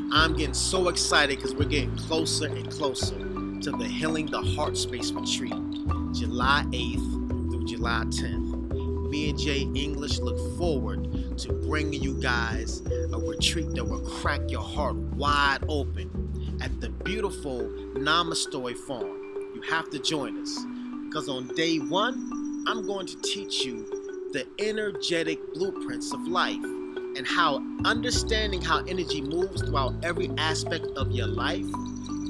I'm getting so excited because we're getting closer and closer to the Healing the Heartspace retreat, July 8th through July 10th. Me and Jay English look forward to bringing you guys a retreat that will crack your heart wide open at the beautiful Namastoy Farm. You have to join us because on day one, I'm going to teach you the energetic blueprints of life and how understanding how energy moves throughout every aspect of your life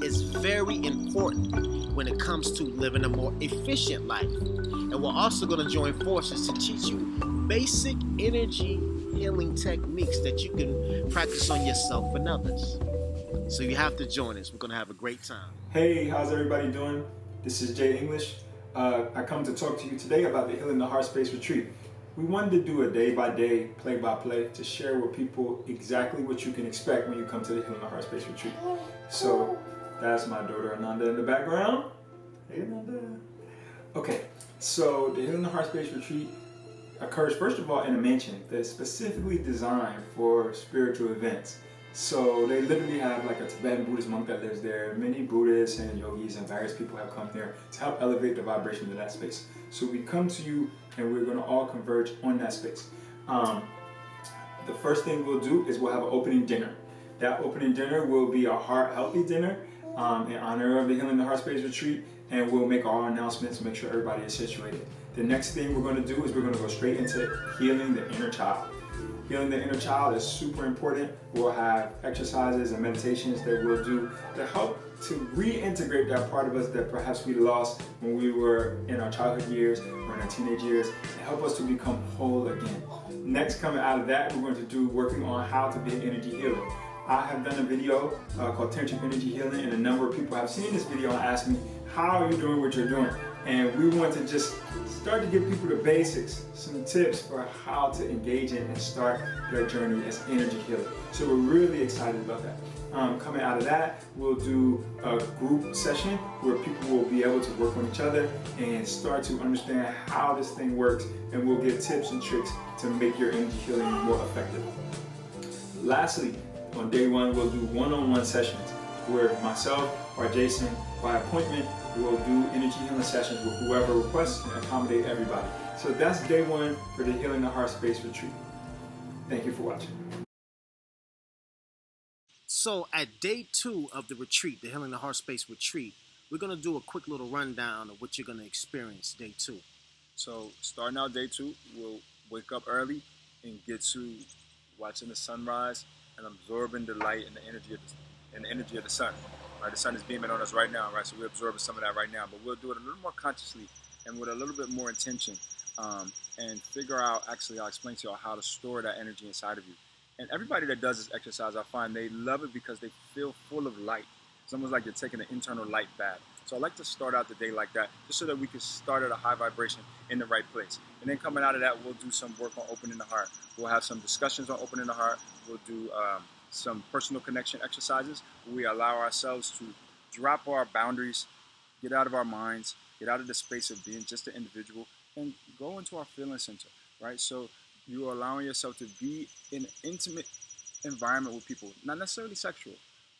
is very important when it comes to living a more efficient life. And we're also going to join forces to teach you basic energy healing techniques that you can practice on yourself and others. So you have to join us. We're going to have a great time. Hey, how's everybody doing? This is Jay English. I come to talk to you today about the Healing the Heartspace retreat. We wanted to do a day-by-day, play-by-play to share with people exactly what you can expect when you come to the Healing the Heartspace retreat. So that's my daughter Ananda in the background. Hey Ananda. Okay, so the Healing the Heartspace retreat occurs first of all in a mansion that's specifically designed for spiritual events. So they literally have like a Tibetan Buddhist monk that lives there. Many Buddhists and yogis and various people have come here to help elevate the vibration of that space. So we come to you and we're going to all converge on that space. The first thing we'll do is we'll have an opening dinner. That opening dinner will be a heart healthy dinner in honor of the Healing the Heartspace retreat, and we'll make our announcements to make sure everybody is situated. The next thing we're going to do is we're going to go straight into healing the inner child. Healing the inner child is super important. We'll have exercises and meditations that we'll do to help to reintegrate that part of us that perhaps we lost when we were in our childhood years or in our teenage years, and help us to become whole again. Next, coming out of that, we're going to do working on how to be an energy healer. I have done a video called Tantric Energy Healing, and a number of people have seen this video and asked me, how are you doing what you're doing? And we want to just start to give people the basics, some tips for how to engage in and start their journey as energy healer. So we're really excited about that. Coming out of that, we'll do a group session where people will be able to work on each other and start to understand how this thing works, and we'll give tips and tricks to make your energy healing more effective. Lastly, on day one, we'll do one-on-one sessions where myself or Jason, by appointment, we'll do energy healing sessions with whoever requests and accommodate everybody. So that's day one for the Healing the Heartspace retreat. Thank you for watching. So at day 2 of the retreat, the Healing the Heartspace retreat, we're going to do a quick little rundown of what you're going to experience day 2. So starting out day 2, we'll wake up early and get to watching the sunrise and absorbing the light and the energy of the sun. Right, the sun is beaming on us right now, right? So we're absorbing some of that right now, but we'll do it a little more consciously and with a little bit more intention, and figure out, actually, I'll explain to you how to store that energy inside of you. And everybody that does this exercise, I find they love it because they feel full of light. It's almost like you're taking an internal light bath. So I like to start out the day like that, just so that we can start at a high vibration in the right place. And then coming out of that, we'll do some work on opening the heart. We'll have some discussions on opening the heart. We'll do some personal connection exercises where we allow ourselves to drop our boundaries, get out of our minds, get out of the space of being just an individual, and go into our feeling center, right? So you're allowing yourself to be in an intimate environment with people, not necessarily sexual,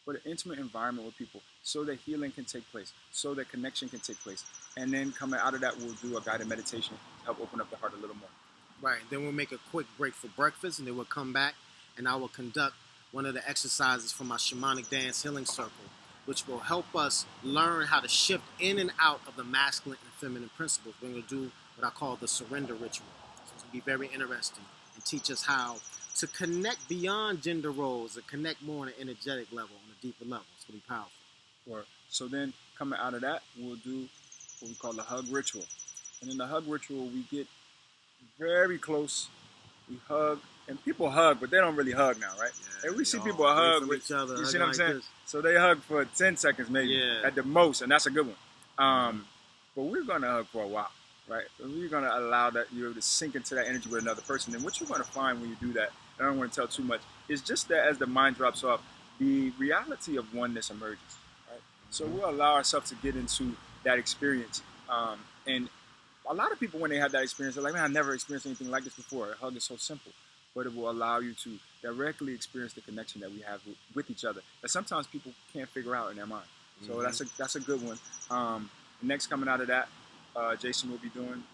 but an intimate environment with people, so that healing can take place, so that connection can take place. And then coming out of that, we'll do a guided meditation to help open up the heart a little more. Right, then we'll make a quick break for breakfast, and then we'll come back and I will conduct one of the exercises from my shamanic dance healing circle, which will help us learn how to shift in and out of the masculine and feminine principles. We're going to do what I call the surrender ritual. So it's going to be very interesting and teach us how to connect beyond gender roles and connect more on an energetic level, on a deeper level. It's going to be powerful. Sure. So then coming out of that, we'll do what we call the hug ritual. And in the hug ritual, we get very close. We hug. And people hug, but they don't really hug now, right? Yeah, and we see people hug with each other. You see what I'm saying? This. So they hug for 10 seconds maybe at the most, and that's a good one. But we're going to hug for a while, right? We're going to allow that you're able to sink into that energy with another person. And what you're going to find when you do that, and I don't want to tell too much, is just that as the mind drops off, the reality of oneness emerges, right? So we'll allow ourselves to get into that experience. And a lot of people, when they have that experience, they're like, man, I've never experienced anything like this before. A hug is so simple. but it will allow you to directly experience the connection that we have with each other that sometimes people can't figure out in their mind. So that's a good one. Next, coming out of that, Jason will be doing.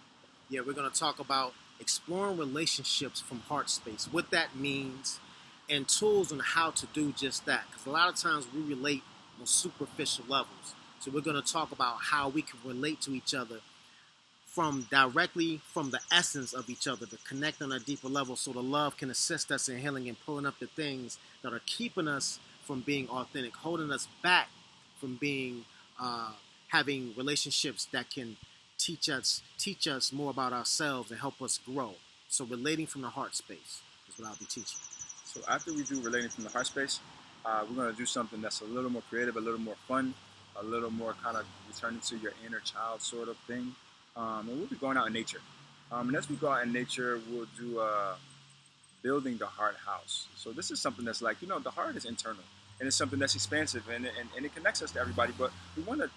Yeah, we're going to talk about exploring relationships from Heartspace, what that means, and tools on how to do just that. Because a lot of times we relate on superficial levels. So we're going to talk about how we can relate to each other from directly from the essence of each other, to connect on a deeper level, so the love can assist us in healing and pulling up the things that are keeping us from being authentic, holding us back from being having relationships that can teach us more about ourselves and help us grow. So relating from the heart space is what I'll be teaching. So after we do relating from the heart space, we're going to do something that's a little more creative, a little more fun, a little more kind of returning to your inner child sort of thing. And we'll be going out in nature. And as we go out in nature, we'll do building the heart house. So this is something that's like, the heart is internal. And it's something that's expansive, and it connects us to everybody. But we want to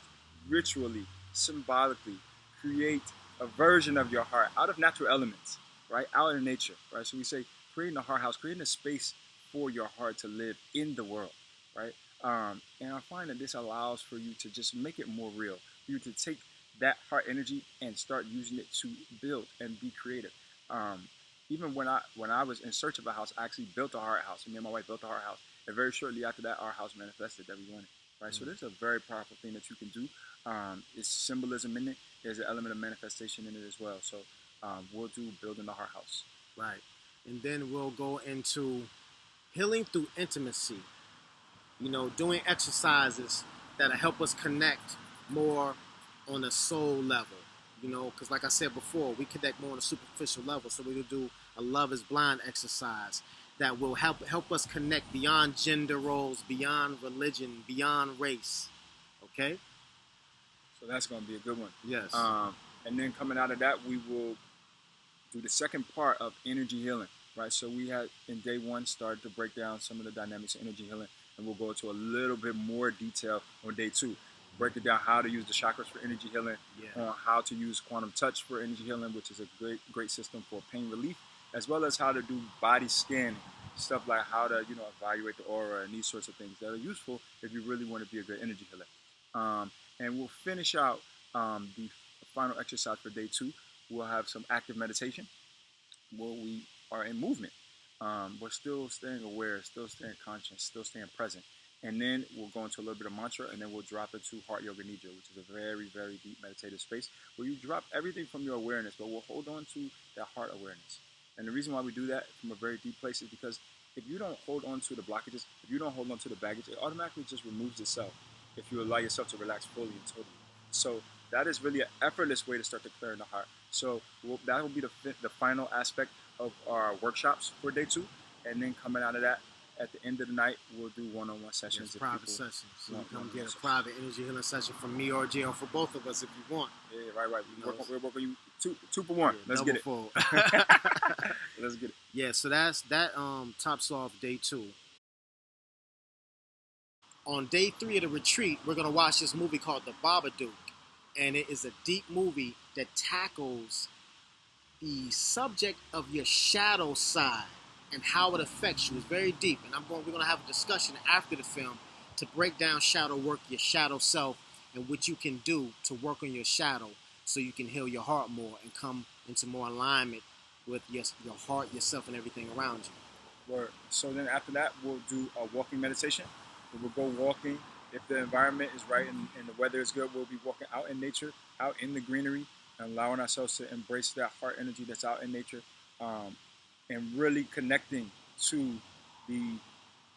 ritually, symbolically create a version of your heart out of natural elements, right? Out in nature, right? So we say creating a heart house, creating a space for your heart to live in the world, right? And I find that this allows for you to just make it more real, for you to take that heart energy and start using it to build and be creative. Even when I was in search of a house, I actually built a heart house. Me and my wife built a heart house. And very shortly after that, our house manifested that we wanted, right? So there's a very powerful thing that you can do. It's symbolism in it. There's an element of manifestation in it as well. So we'll do building the heart house. Right. And then we'll go into healing through intimacy. Doing exercises that'll help us connect more on a soul level. Because like I said before, we connect more on a superficial level. So we'll do a love is blind exercise that will help us connect beyond gender roles, beyond religion, beyond race. Okay? So that's going to be a good one. Yes. And then coming out of that, we will do the second part of energy healing, right? So we had in day one started to break down some of the dynamics of energy healing, and we'll go into a little bit more detail on day two. Breaking down how to use the chakras for energy healing, how to use quantum touch for energy healing, which is a great system for pain relief, as well as how to do body scanning, stuff like how to evaluate the aura and these sorts of things that are useful if you really want to be a good energy healer. And we'll finish out the final exercise for day two. We'll have some active meditation where we are in movement. We're still staying aware, still staying conscious, still staying present. And then we'll go into a little bit of mantra, and then we'll drop into Heart Yoga Nidra, which is a very, very deep meditative space where you drop everything from your awareness, but we'll hold on to that heart awareness. And the reason why we do that from a very deep place is because if you don't hold on to the blockages, if you don't hold on to the baggage, it automatically just removes itself if you allow yourself to relax fully and totally. So that is really an effortless way to start to clear in the heart. So that will be the final aspect of our workshops for day two. And then coming out of that, at the end of the night, we'll do one-on-one sessions. Private sessions. So you come get a private energy healing session from me or Jay, or for both of us if you want. Yeah, right. We'll work on you two for one. Let's get it. Let's get it. Yeah, so that tops off day two. On day three of the retreat, we're going to watch this movie called The Babadook. And it is a deep movie that tackles the subject of your shadow side and how it affects you. It's very deep, and we're going to have a discussion after the film to break down shadow work, your shadow self, and what you can do to work on your shadow so you can heal your heart more and come into more alignment with your heart, yourself, and everything around you. Word. So then after that, we'll do a walking meditation. We'll go walking. If the environment is right and the weather is good, we'll be walking out in nature, out in the greenery, and allowing ourselves to embrace that heart energy that's out in nature. And really connecting to the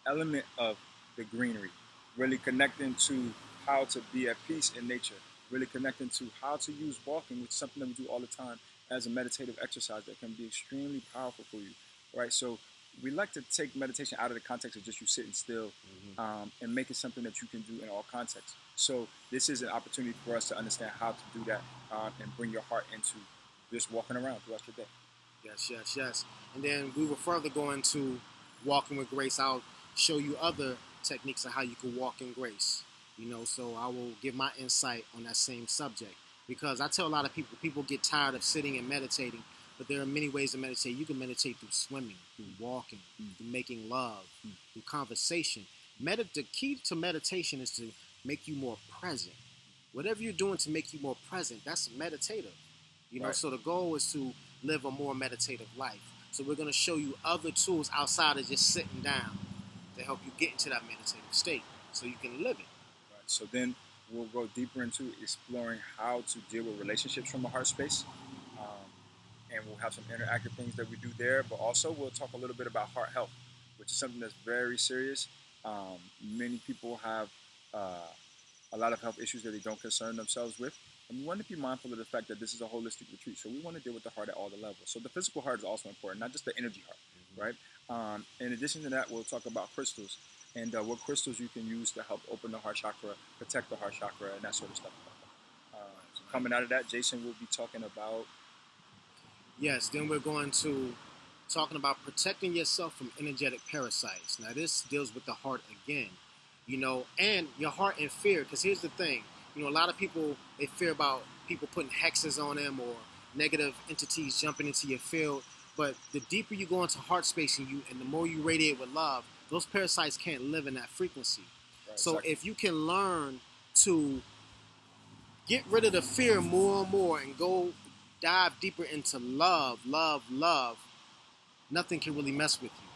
element of the greenery, really connecting to how to be at peace in nature, really connecting to how to use walking, which is something that we do all the time as a meditative exercise that can be extremely powerful for you, right? So we like to take meditation out of the context of just you sitting still and make it something that you can do in all contexts. So this is an opportunity for us to understand how to do that and bring your heart into just walking around throughout your day. Yes. And then we will further go into walking with grace. I'll show you other techniques of how you can walk in grace. So I will give my insight on that same subject. Because I tell a lot of people get tired of sitting and meditating, But there are many ways to meditate. You can meditate through swimming, through walking, through making love, through conversation. The key to meditation is to make you more present. Whatever you're doing to make you more present, that's meditative. Right. So the goal is to live a more meditative life. So we're going to show you other tools outside of just sitting down to help you get into that meditative state so you can live it. Right. So then we'll go deeper into exploring how to deal with relationships from a heart space. And we'll have some interactive things that we do there, but also we'll talk a little bit about heart health, which is something that's very serious. Many people have a lot of health issues that they don't concern themselves with. And we want to be mindful of the fact that this is a holistic retreat. So we want to deal with the heart at all the levels. So the physical heart is also important, not just the energy heart, right? In addition to that, we'll talk about crystals and what crystals you can use to help open the heart chakra, protect the heart chakra, and that sort of stuff. So coming out of that, Jason will be talking about... Yes, then we're going to talking about protecting yourself from energetic parasites. Now this deals with the heart again, and your heart and fear. Because here's the thing, a lot of people, they fear about people putting hexes on them or negative entities jumping into your field. But the deeper you go into heart space and the more you radiate with love, those parasites can't live in that frequency. Right, so exactly. if you can learn to get rid of the fear more and more and go dive deeper into love, nothing can really mess with you.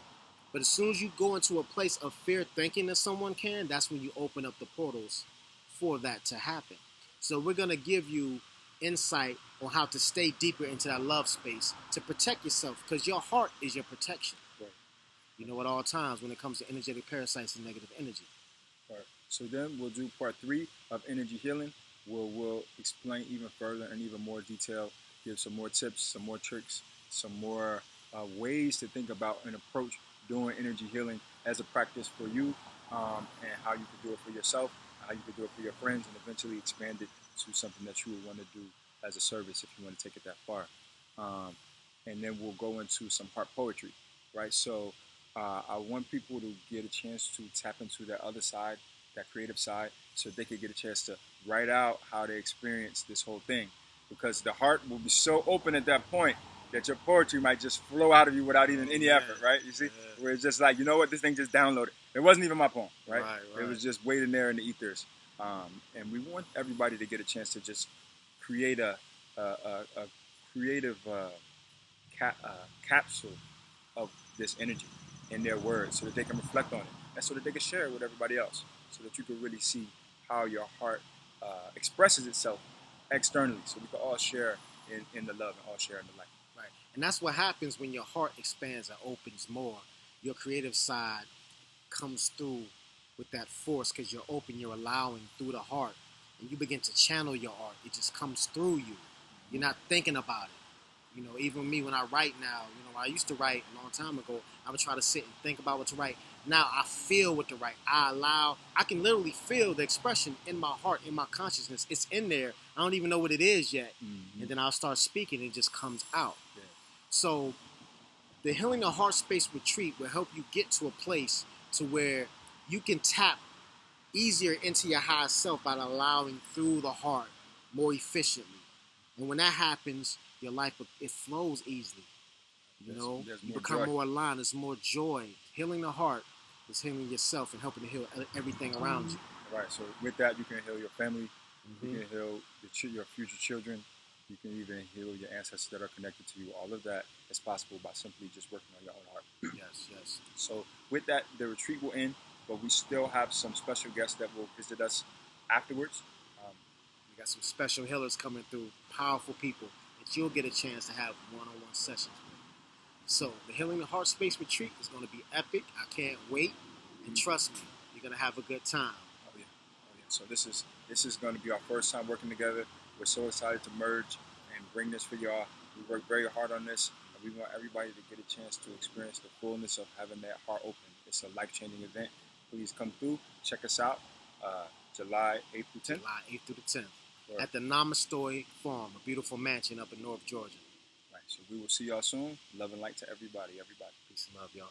But as soon as you go into a place of fear thinking that someone can, that's when you open up the portals for that to happen. So we're going to give you insight on how to stay deeper into that love space to protect yourself, because your heart is your protection. Right. At all times when it comes to energetic parasites and negative energy. Right. So then we'll do part 3 of energy healing, where we'll explain even further and even more detail, give some more tips, some more tricks, some more ways to think about and approach doing energy healing as a practice for you, and how you can do it for yourself, how you can do it for your friends, and eventually expand it to something that you would want to do as a service if you want to take it that far. And then we'll go into some heart poetry, right? So I want people to get a chance to tap into that other side, that creative side, so they can get a chance to write out how they experience this whole thing. Because the heart will be so open at that point that your poetry might just flow out of you without even any effort, right? You see? Yeah. Where it's just like, this thing just downloaded. It wasn't even my poem, right? It was just waiting there in the ethers. And we want everybody to get a chance to just create a creative capsule of this energy in their words so that they can reflect on it and so that they can share it with everybody else so that you can really see how your heart expresses itself externally, so we can all share in the love and all share in the light. Right. And that's what happens when your heart expands and opens more. Your creative side comes through with that force because you're open, you're allowing through the heart. And you begin to channel your art. It just comes through you. You're not thinking about it. Even me when I write now, when I used to write a long time ago, I would try to sit and think about what to write. Now I feel what to write. I can literally feel the expression in my heart, in my consciousness. It's in there. I don't even know what it is yet. Mm-hmm. And then I'll start speaking and it just comes out. Yeah. So the Healing the Heart Space Retreat will help you get to a place to where you can tap easier into your higher self by allowing through the heart more efficiently. And when that happens, your life, it flows easily. You become more aligned. There's more joy. Healing the heart is healing yourself and helping to heal everything around you. Right. So with that, you can heal your family. Mm-hmm. You can heal your future children. You can even heal your ancestors that are connected to you. All of that is possible by simply just working on your own heart. Yes. So with that, the retreat will end, but we still have some special guests that will visit us afterwards. We got some special healers coming through, powerful people that you'll get a chance to have one-on-one sessions with. So the Healing the Heart Space Retreat is going to be epic. I can't wait. And trust me, you're going to have a good time. Oh yeah. So this is going to be our first time working together. We're so excited to merge and bring this for y'all. We worked very hard on this, and we want everybody to get a chance to experience the fullness of having that heart open. It's a life-changing event. Please come through. Check us out. July 8th through 10th. July 8th through the 10th. Right. At the Namaste Farm, a beautiful mansion up in North Georgia. Right. So we will see y'all soon. Love and light to everybody. Peace and love, y'all.